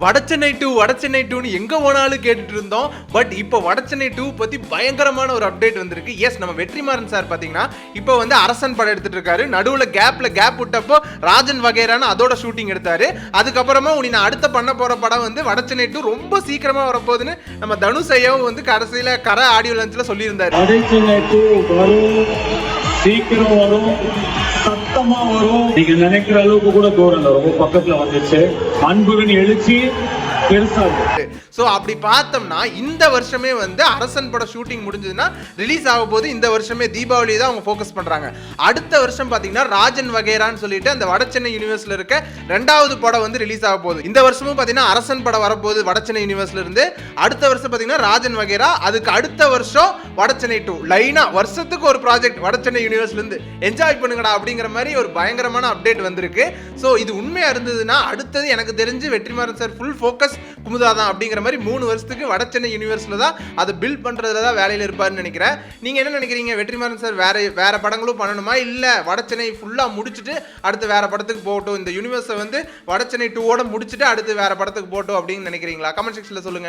வடச்சென்னை 2 எங்க போனாலும் கேட்டுட்டு இருந்தோம். பட் இப்போ வடச்சென்னை 2 பத்தி பயங்கரமான ஒரு அப்டேட் வந்திருக்கு. எஸ், நம்ம வெற்றிமாறன் சார் பாத்தீங்கன்னா இப்போ வந்து அரசன் படம் எடுத்துட்டு இருக்காரு. நடுவுல கேப் விட்டப்போ ராஜன் வகைரான அதோட ஷூட்டிங் எடுத்தாரு. அதுக்கப்புறமா நான் அடுத்த பண்ண போற படம் வந்து வடச்சென்னை 2 ரொம்ப சீக்கிரமா வரப்போகுதுன்னு நம்ம தனுஷ் ஐயாவும் வந்து கடைசியில ஆடியோ லான்ச்ல சொல்லியிருந்தாரு. வடச்சென்னை 2 வரும், சீக்கிரம் வரும், சத்தமா வரும். நீங்க நினைக்கிற அளவுக்கு கூட தூரம் இல்லை, ரொம்ப பக்கத்துல வந்துச்சு. அன்புடன் எழுச்சி பெருசா இருக்கு. சோ அப்படி பார்த்தோம்னா இந்த வருஷமே வந்து அரசன் படம் ஷூட்டிங் முடிஞ்சதுன்னா ரிலீஸ் ஆக போது. இந்த வருஷமே தீபாவளி தான் அவங்க ஃபோக்கஸ் பண்றாங்க. அடுத்த வருஷம் பாத்தீங்கன்னா ராஜன் வகைரான்னு சொல்லிட்டு அந்த வடச்சென்னை யூனிவர்ஸ்ல இருக்க ரெண்டாவது படம் வந்து ரிலீஸ் ஆக போகுது. இந்த வருஷமும் பாத்தீங்கன்னா அரசன் படம் வரப்போகுது வடச்சென்னை யூனிவர்ஸ்ல இருந்து. அடுத்த வருஷம் பாத்தீங்கன்னா ராஜன் வகைரா, அதுக்கு அடுத்த வருஷம் வடச்சென்னை 2. லைனா வருஷத்துக்கு ஒரு ப்ராஜெக்ட் வடச்சென்னை யூனிவர்ஸ்ல இருந்து. என்ஜாய் பண்ணுங்கடா அப்படிங்கிற மாதிரி ஒரு பயங்கரமான அப்டேட் வந்திருக்கு. சோ இது உண்மையா இருந்ததுன்னா அடுத்தது எனக்கு தெரிஞ்சு Vetrimaaran sir full focus Kumudha தான் அப்படிங்கிற மாதிரி 3 வருஷத்துக்கு வடச்சென்னை யூனிவர்ஸ்ல தான் அதை பில்ட் பண்றதுல தான் வேலையில இருப்பாருன்னு நினைக்கிறேன். நீங்க என்ன நினைக்கிறீங்க? வெற்றிமாறன் சார் வேற படங்களும் பண்ணணுமா, இல்ல வடச்சென்னை ஃபுல்லா முடிச்சுட்டு அடுத்து வேற படத்துக்கு போகட்டும், இந்த யூனிவர்ஸை வந்து வடச்சென்னை 2 ஓட முடிச்சுட்டு அடுத்து வேற படத்துக்கு போகட்டும் அப்படின்னு நினைக்கிறீங்களா? கமெண்ட் செக்ஷன்ல சொல்லுங்க.